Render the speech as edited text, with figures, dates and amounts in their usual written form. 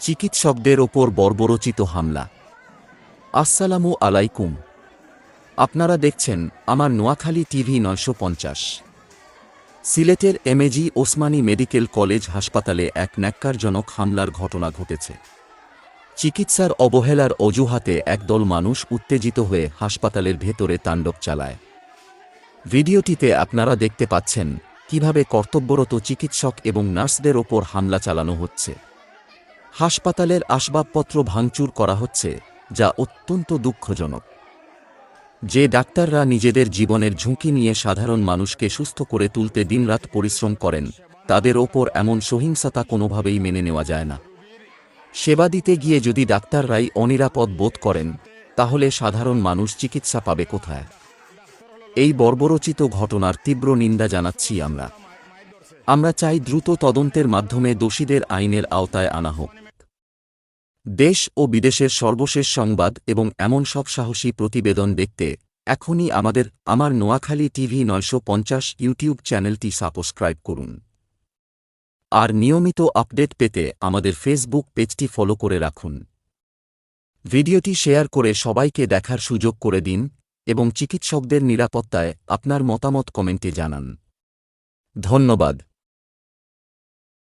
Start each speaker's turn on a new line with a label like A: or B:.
A: চিকিৎসকদের ওপর বর্বরোচিত হামলা। আসসালামু আলাইকুম। আপনারা দেখছেন আমার নোয়াখালী টিভি ৯৫০। সিলেটের এমএজি ওসমানী মেডিকেল কলেজ হাসপাতালে এক ন্যাক্কারজনক হামলার ঘটনা ঘটেছে। চিকিৎসার অবহেলার অজুহাতে একদল মানুষ উত্তেজিত হয়ে হাসপাতালের ভেতরে তাণ্ডব চালায়। ভিডিওটিতে আপনারা দেখতে পাচ্ছেন কিভাবে কর্তব্যরত চিকিৎসক এবং নার্সদের ওপর হামলা চালানো হচ্ছে। হাসপাতালের আসবাবপত্র ভাঙচুর করা হচ্ছে, যা অত্যন্ত দুঃখজনক। যে ডাক্তাররা নিজেদের জীবনের ঝুঁকি নিয়ে সাধারণ মানুষকে সুস্থ করে তুলতে দিনরাত পরিশ্রম করেন, তাদের ওপর এমন সহিংসতা কোনোভাবেই মেনে নেওয়া যায় না। সেবা দিতে গিয়ে যদি ডাক্তাররাই অনিরাপদ বোধ করেন, তাহলে সাধারণ মানুষ চিকিৎসা পাবে কোথায়? এই বর্বরোচিত ঘটনার তীব্র নিন্দা জানাচ্ছি আমরা চাই দ্রুত তদন্তের মাধ্যমে দোষীদের আইনের আওতায় আনা হোক। দেশ ও বিদেশের সর্বশেষ সংবাদ এবং এমন সব সাহসী প্রতিবেদন দেখতে এখনই আমার নোয়াখালী টিভি ৯৫০ ইউটিউব চ্যানেলটি সাবস্ক্রাইব করুন। আর নিয়মিত আপডেট পেতে আমাদের ফেসবুক পেজটি ফলো করে রাখুন। ভিডিওটি শেয়ার করে সবাইকে দেখার সুযোগ করে দিন এবং চিকিৎসকদের নিরাপত্তায় আপনার মতামত কমেন্টে জানান। ধন্যবাদ।